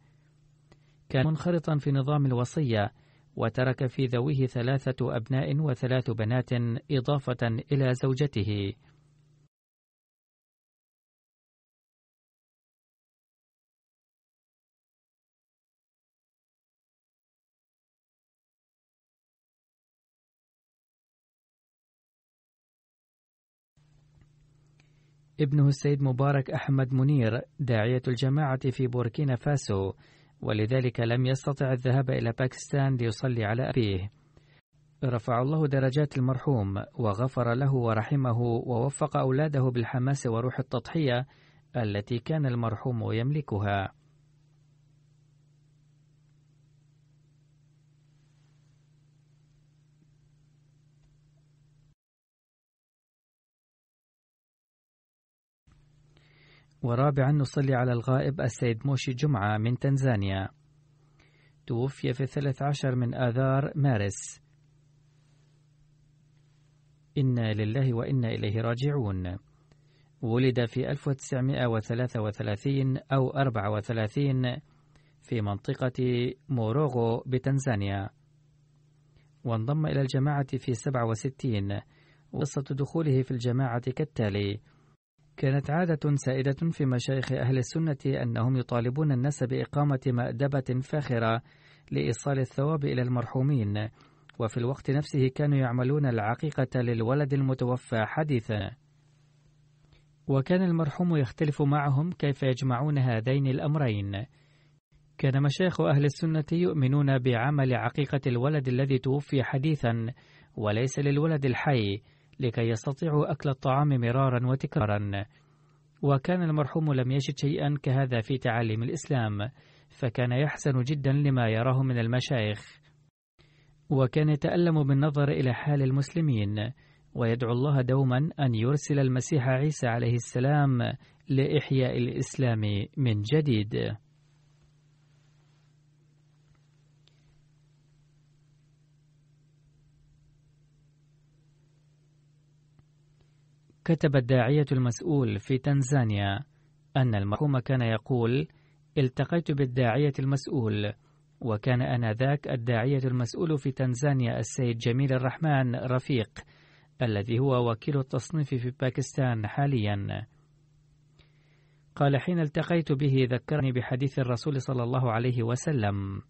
كان منخرطا في نظام الوصية، وترك في ذويه 3 أبناء و3 بنات إضافة إلى زوجته. ابنه السيد مبارك أحمد منير داعية الجماعة في بوركينا فاسو، ولذلك لم يستطع الذهاب إلى باكستان ليصلي على أبيه. رفع الله درجات المرحوم وغفر له ورحمه، ووفق أولاده بالحماس وروح التضحية التي كان المرحوم يملكها. ورابعا نصلي على الغائب السيد موشي جمعة من تنزانيا، توفي في 13 من آذار مارس. إنا لله وإنا إليه راجعون. ولد في 1933 أو 34 في منطقة موروغو بتنزانيا، وانضم إلى الجماعة في 67. وقصة دخوله في الجماعة كالتالي: كانت عادة سائدة في مشايخ أهل السنة أنهم يطالبون الناس بإقامة مأدبة فاخرة لإيصال الثواب إلى المرحومين، وفي الوقت نفسه كانوا يعملون العقيقة للولد المتوفى حديثا، وكان المرحوم يختلف معهم كيف يجمعون هذين الأمرين. كان مشايخ أهل السنة يؤمنون بعمل عقيقة الولد الذي توفي حديثا وليس للولد الحي، لكي يستطيعوا أكل الطعام مرارا وتكرارا، وكان المرحوم لم يجد شيئا كهذا في تعاليم الإسلام، فكان يحزن جدا لما يراه من المشايخ، وكان يتألم بالنظر إلى حال المسلمين، ويدعو الله دوما أن يرسل المسيح عيسى عليه السلام لإحياء الإسلام من جديد. كتب الداعية المسؤول في تنزانيا أن المرحوم كان يقول: التقيت بالداعية المسؤول، وكان آنذاك الداعية المسؤول في تنزانيا السيد جميل الرحمن رفيق، الذي هو وكيل التصنيف في باكستان حاليا. قال: حين التقيت به ذكرني بحديث الرسول صلى الله عليه وسلم: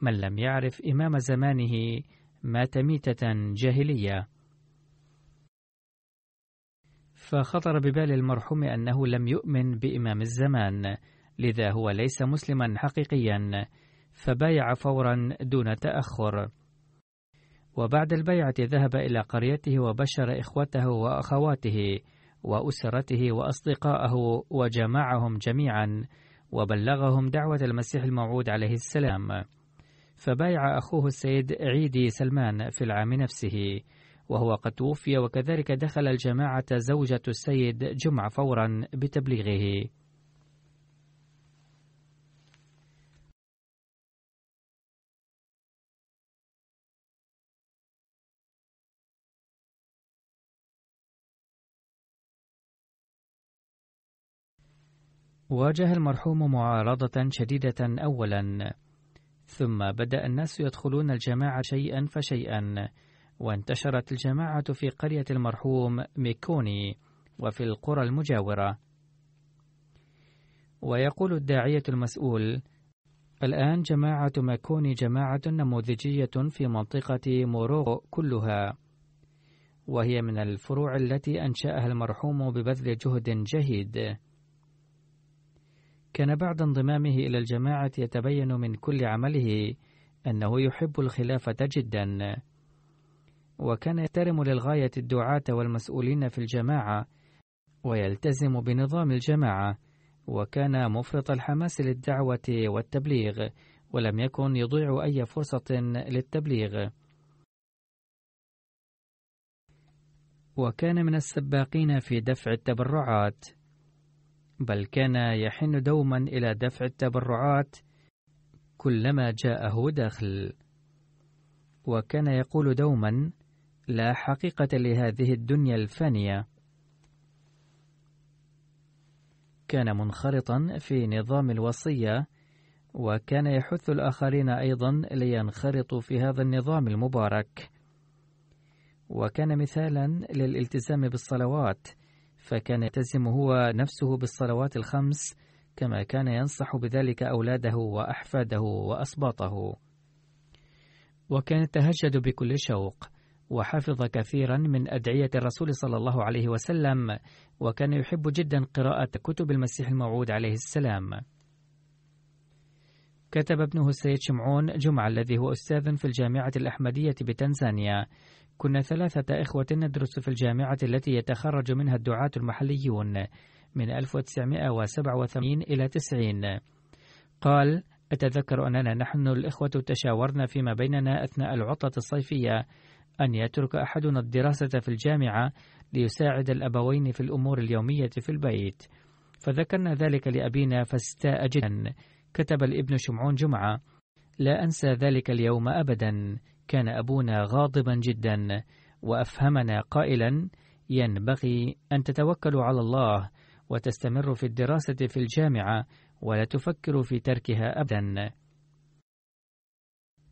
من لم يعرف إمام زمانه مات ميتة جاهلية. فخطر ببال المرحوم أنه لم يؤمن بإمام الزمان، لذا هو ليس مسلما حقيقيا، فبايع فورا دون تأخر. وبعد البيعة ذهب إلى قريته وبشر إخوته وأخواته وأسرته وأصدقائه وجمعهم جميعا وبلغهم دعوة المسيح الموعود عليه السلام. فبايع أخوه السيد عيدي سلمان في العام نفسه وهو قد توفي، وكذلك دخل الجماعة زوجة السيد جمعة فورا بتبليغه. واجه المرحوم معارضة شديدة أولا، ثم بدأ الناس يدخلون الجماعة شيئا فشيئا، وانتشرت الجماعة في قرية المرحوم ميكوني وفي القرى المجاورة. ويقول الداعية المسؤول: الآن جماعة ميكوني جماعة نموذجية في منطقة موروغو كلها، وهي من الفروع التي أنشأها المرحوم ببذل جهد جهيد. كان بعد انضمامه إلى الجماعة يتبين من كل عمله أنه يحب الخلافة جدا، وكان يحترم للغاية الدعاة والمسؤولين في الجماعة ويلتزم بنظام الجماعة، وكان مفرط الحماس للدعوة والتبليغ، ولم يكن يضيع أي فرصة للتبليغ. وكان من السباقين في دفع التبرعات، بل كان يحن دوما إلى دفع التبرعات كلما جاءه دخل. وكان يقول دوما: لا حقيقة لهذه الدنيا الفانية. كان منخرطا في نظام الوصية، وكان يحث الآخرين أيضا لينخرطوا في هذا النظام المبارك. وكان مثالا للالتزام بالصلوات، فكان يلتزم هو نفسه بالصلوات الخمس، كما كان ينصح بذلك أولاده وأحفاده وأسباطه. وكان يتهجد بكل شوق، وحفظ كثيرا من أدعية الرسول صلى الله عليه وسلم، وكان يحب جدا قراءة كتب المسيح الموعود عليه السلام. كتب ابنه السيد شمعون جمعة الذي هو أستاذ في الجامعة الأحمدية بتنزانيا: كنا 3 إخوة ندرس في الجامعة التي يتخرج منها الدعاة المحليون من 1987 إلى 90. قال: أتذكر أننا نحن الإخوة تشاورنا فيما بيننا أثناء العطلة الصيفية أن يترك أحدنا الدراسة في الجامعة ليساعد الأبوين في الأمور اليومية في البيت، فذكرنا ذلك لأبينا فاستاء جدا. كتب الابن شمعون جمعة: لا أنسى ذلك اليوم أبدا، كان أبونا غاضبا جدا، وأفهمنا قائلا: ينبغي أن تتوكلوا على الله وتستمروا في الدراسة في الجامعة ولا تفكروا في تركها أبدا.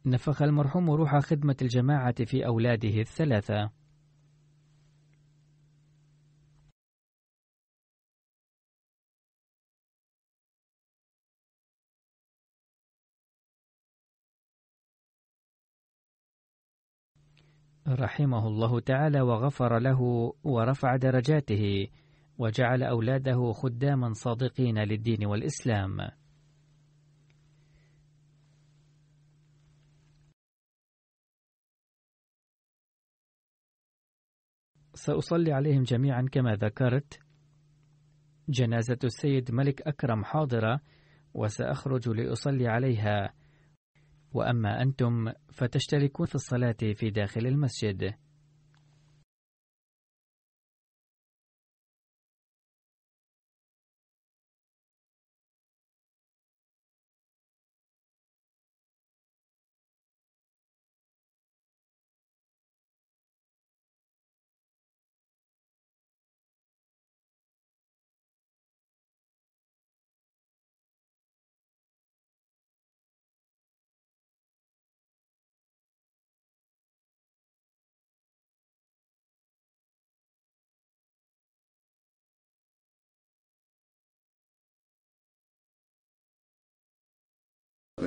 نفخ المرحوم روح خدمة الجماعة في أولاده 3. رحمه الله تعالى وغفر له ورفع درجاته، وجعل أولاده خداما صادقين للدين والإسلام. سأصلي عليهم جميعا كما ذكرت. جنازة السيد ملك أكرم حاضرة، وسأخرج لأصلي عليها، وأما أنتم فتشتركون في الصلاة في داخل المسجد.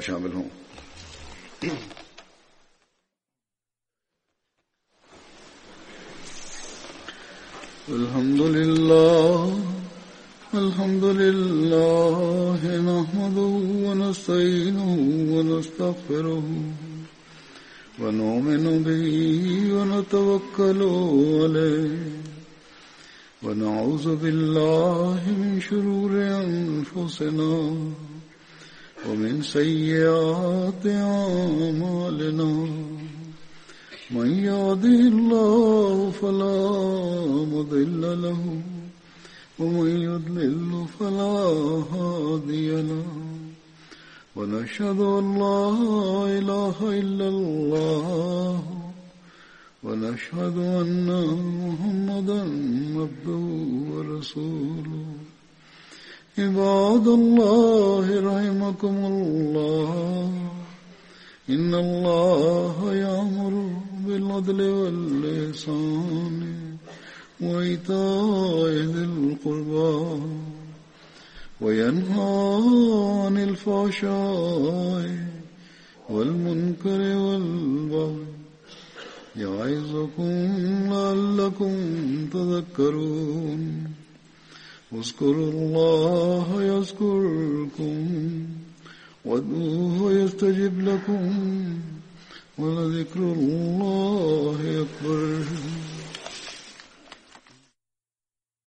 शामिल हों। अल्हम्दुलिल्लाह नहमदुहु व नस्तईनुहु व नस्तगफिरुहु व नु'मिनु बिही व नतवक्कलु अलैहि व नऊज़ु बिल्लाहि मिन शुरूरि अनफुसिना व मिन सय्यिआति अअमालिना मन यहदिहिल्लाहु फला मुदिल्ल लहु व मन युद्लिल्हु फला हादिय लहु व नशहदु अन ला इलाहा इल्लल्लाह व नशहदु अन्ना मुहम्मदन अब्दुहु व रसूलुहु। इबादल्लाहि रहिमकुमुल्लाह इन्नल्लाहा यअमुरु बिल अदलि वल इहसानि व ईताइ ज़िल क़ुर्बा व यन्हा अनिल फ़हशाइ वल मुनकरि वल बग़य य'iज़ुकुम लअल्लकुम तज़क्करून। उज़्कुरुल्लाहा यज़्कुरुकुम वद्'ूहु यस्तजिब लकुम व लज़िक्रुल्लाहि अकबर।